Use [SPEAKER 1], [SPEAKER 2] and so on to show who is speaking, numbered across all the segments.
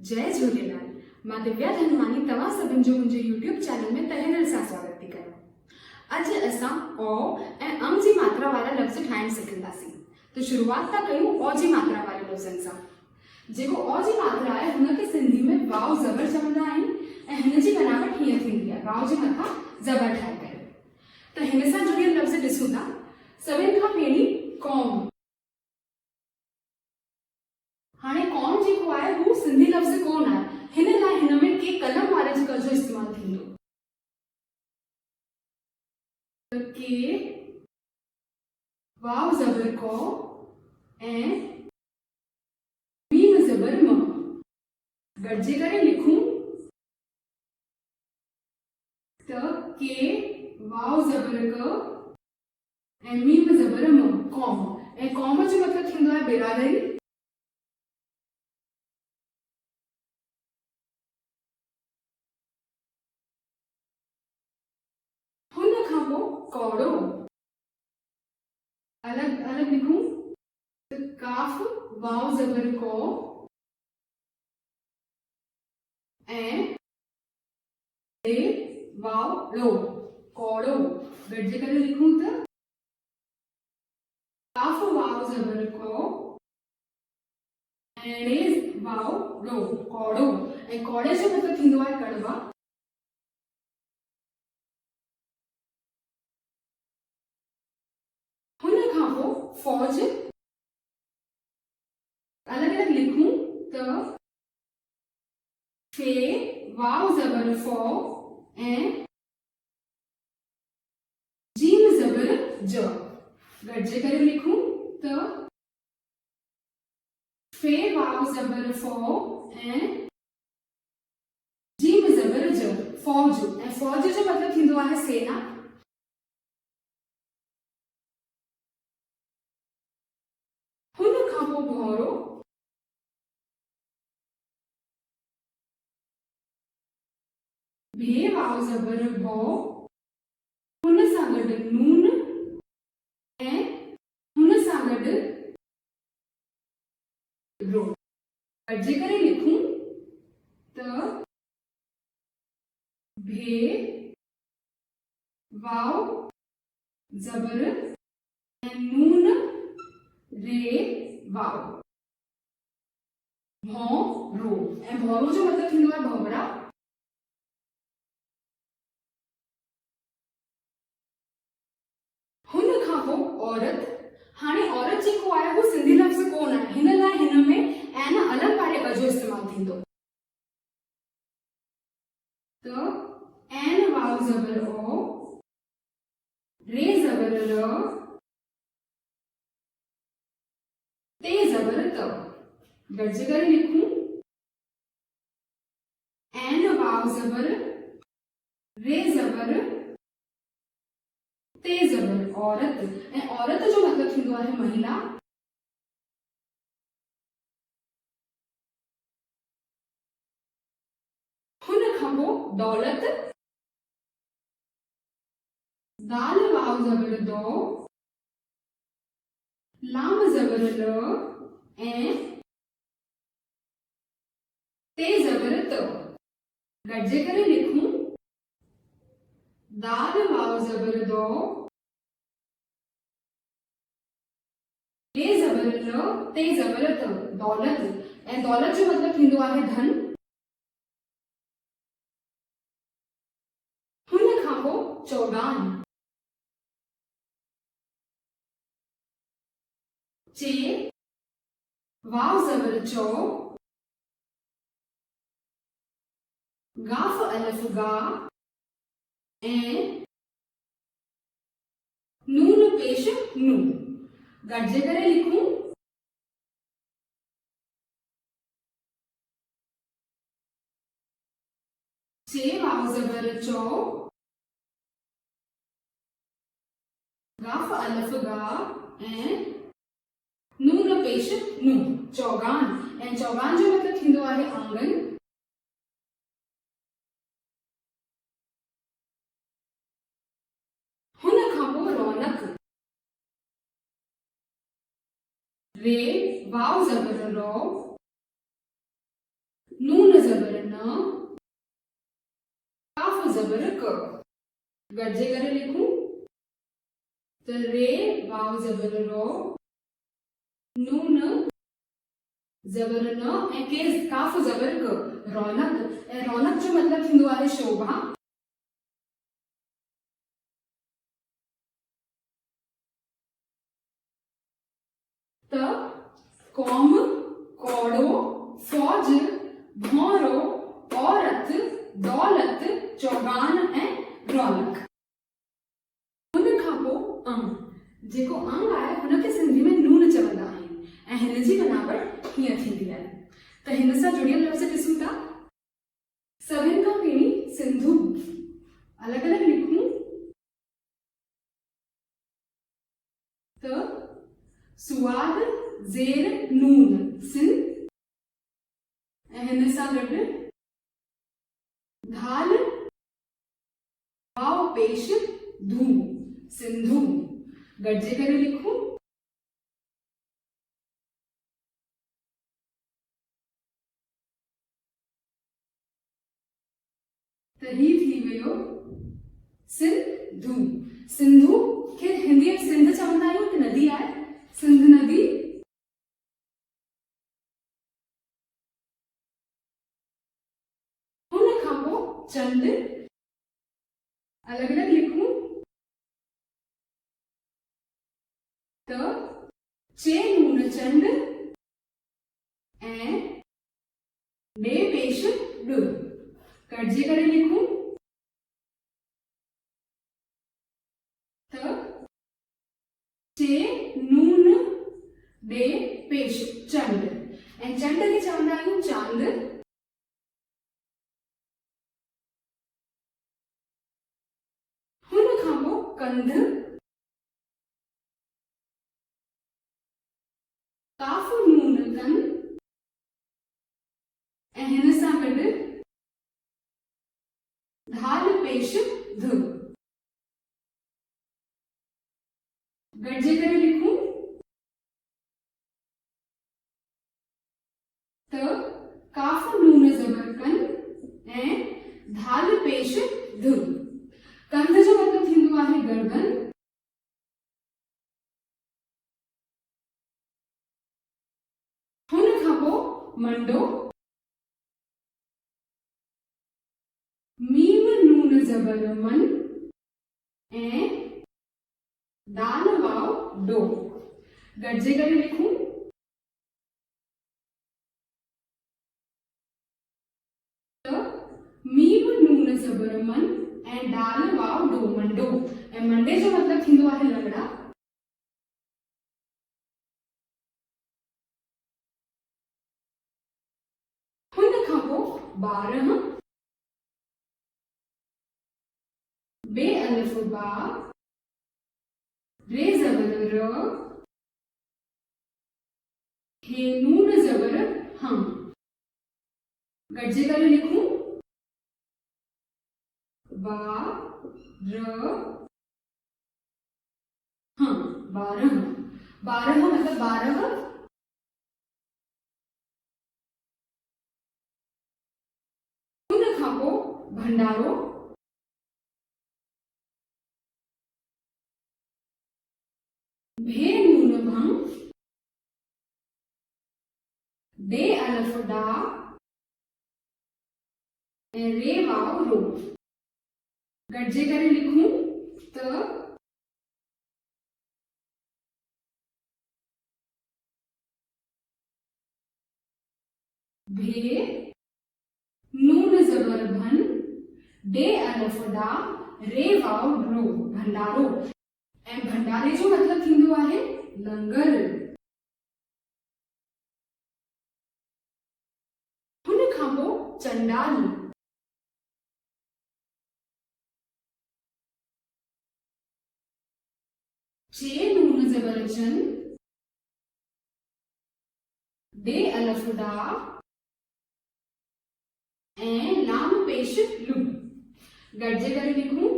[SPEAKER 1] जय झूलेलाल। मां दिव्या धनवानी तव्हां सभिनि जो मुंहिंजे यूट्यूब चैनल में तहे दिल सां स्वागत थी कयां। अॼु असां ओ ऐं अं जी मात्रा वारा लफ़्ज़ ठाहिण सिखंदासीं। तो शुरूआत था कयूं ओ जी मात्रा वारे लफ़्ज़नि सां। जेको ओ जी मात्रा आहे हुनखे सिंधी में वाव ज़बर चवंदा आहिनि ऐं हिन जी बनावट हीअं थींदी आहे, वाव जे मथां ज़बर ठाहे करे। त हिन सां जुड़ियल लफ़्ज़ ॾिसूं था। सभिनि खां पहिरीं कौम। हाणे कौम जेको आहे हू सिंधी लफ़्ज़ कोन आहे, हिन लाइ हिन में के कलम वारे ज जो इस्तेमालु थींदो। के वाव ज़बर को ऐं मीम ज़बर म गॾिजी करे लिखूं त के वाव ज़बर क ऐं मीम ज़बर म कौम। ऐं कौम जो मतिलबु थींदो आहे बिरादरी। हुन खां पोइ कौड़ो अलग अलग लिखूं त काफ वाव ज़बर को ऐं ए वाव लो कौड़ो गॾिजी करे लिखूं त काफ वाव ज़बर को ऐं रे वाव लो कौड़ो। ऐं कौड़े जो मतिलबु थींदो आहे कड़वा। हुन खां पोइ फौज अलग अलग लिखूं त फे वाव ज़बर फो ऐं जीम ज़बर ज गॾिजी करे लिखूं त फे वाव ज़बर फो ऐं जीम ज़बर ज फौज। ऐं फौज जो मतिलबु थींदो आहे सेना। हुन खां पोइ भौरो भे वाव ज़बर भो हुन सां गॾु नून ऐं हुन सां गॾु रो गॾिजी करे लिखूं त भे वाव ज़बर ऐं नून रे वाव भौरो। ऐं भौरो जो मतिलबु थींदो आहे भौरा। हुन खां पोइ औरत। हाणे औरत जेको आहे हू सिंधी लफ़्ज़ कोन आहे, हिन लाइ हिन में ऐन अलॻि वारे अ जो इस्तेमालु थींदो। त ऐन वाव ज़बर ओ रे ज़बर र ते ज़बर त गॾिजी करे लिखूं ऐन वाव ज़बर रे ज़बर ते ज़बर औरत। ऐं औरत जो मतिलबु थींदो आहे महिला। हुन खां पोइ दौलत दाल वाव ज़बर दो लाम ज़बर ल ऐं ते ज़बर त गॾिजी करे लिखूं दाल वाव ज़बर दो ले ज़बर ल ते ज़बर त दौलत। ऐं दौलत जो मतिलबु थींदो आहे धन। हुन खां पोइ चौगान चे वाव ज़बर चो गाफ अलफ गा ऐं नून पेश नू गॾिजी करे लिखूं चे वाव ज़बर चो गाफ अलफ गा ऐं नून पेश नू चौगान। ऐं चौगान जो मतिलबु थींदो आहे आंगन। हुन खां पोइ रौनक रे वाव ज़बर रो नून जबर न, काफ जबर क। गड्जे करे लिखूं तो रे वाव जबर रो, नून जबर न ऐं के काफ जबर क। रौनक ऐं रौनक जो मतलब थींदो आहे शोभा। त कौम, कौड़ो, फौज, भौरो, औरत, दौलत, चौगान ऐं रौनक। हुन खां पोइ अंग। जेको अंग आहे हुनखे सिंधी में नून चवंदा आहिनि ऐं हिन जी बनावट हीअं थींदी आहे। त हिन सां जुड़ियल लफ़्ज़ ॾिसूं था। सभिनि खां पहिरीं सिंधु। अलॻि अलॻि लिखूं त सुवाद ज़ेर नून सिंध, ऐं हिन सां गॾु धाल वाव पेश धू सिंधु। गॾिजे करे लिखूं त ही थी वियो सिंधु। सिंधु खे हिंदी में सिंध चवंदा आहियूं कि नदी आहे। सिंध नदी। हुन खां पोइ चंड। अलॻि अलॻि लिखूं त चे नून चंड ऐं डे पेश डु। गॾिजे करे लिखूं त चे नून डे पेश चंड, ऐं चंड खे चवंदा आहियूं चांद। हुन खां पोइ कंध। काफ नून कन ऐं हिन सां गॾु धाल पेश ध। गॾिजे करे लिखूं त काफ नून जबर कन ऐं धाल पेश ध। कंध जो मतलब थींदो आहे गर्दन। हुन खां पोइ मंडो। मीम नून जबर मन ऐं दाल वाव डो। गॾिजे करे लिखूं त मीम नून जबर मन ऐं दाल वाव डो मंडो। ऐं मंडे जो मतलब थींदो आहे लंगड़ा। हुन खां पोइ 12 बे अलिफ बा, रे जबर र, हे नून जबर हम। गॾिजे करे लिखूं बा र हम 12। 12 मतलब 12। हुन खां पोइ भंडारो। भे नून भंग, डे अलिफ डा ऐं रे वाव रो। गॾिजे करे लिखूं त भे नून जबर भन, डे अलिफ डा, रे वाव रो भंडारो। ऐं भंडारे जो मतलब थींदो आहे लंगर। हुन खां पोइ चंडाल। चे नून जबर चन, डे अलिफ डा ऐं लाम पेश लू। गॾिजे करे लिखूं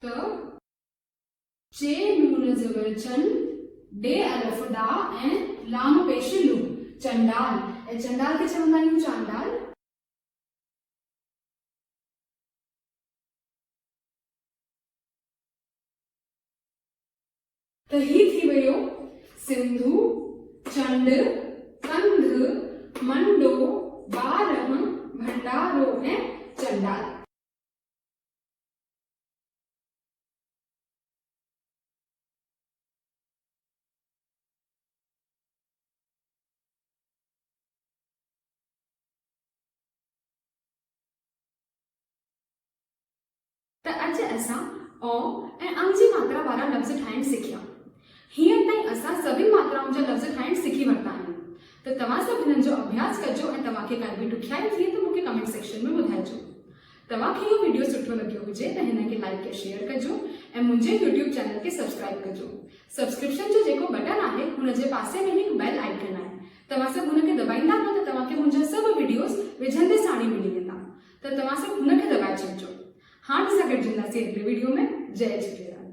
[SPEAKER 1] त चे नून जबर चन, डे अलफ डा ऐं लाम पेश लू चंडाल ऐं चंडाल खे चवंदा आहियूं चांडाल। त ही थी वियो सिंधु, चंड, कंध, मंडो, बारह, भंडारो ऐं चंडाल। त अज असां ओ ऐं अंग जी मात्रा वारा लफ़्ज़ ठाहिण सिखिया। हींअर ताईं असां सभी मात्राउनि जा लफ़्ज़ ठाहिण सिखी वरिता आहिनि। त तव्हां सभु हिननि जो अभ्यास कजो ऐं तव्हांखे काई बि ॾुखियाई थिए त मूंखे कमेंट सेक्शन में ॿुधाइजो। तव्हांखे इहो वीडियो सुठो लॻियो हुजे त हिन खे लाइक ऐं शेयर कजो ऐं मुंहिंजे यूट्यूब चैनल खे सब्सक्राइब कजो। सब्सक्रिप्शन जो जेको बटन आहे हुन जे पासे में हिकु बेल आइकन आहे, तव्हां सभु हुनखे दॿाईंदा न त तव्हांखे मुंहिंजा सभु वीडियोस विझंदे साण ई मिली वेंदा। त तव्हां सभु हुनखे दॿाए छॾिजो। हाँ, असां गॾिजंदासीं अगले वीडियो में। जय झूलेलाल।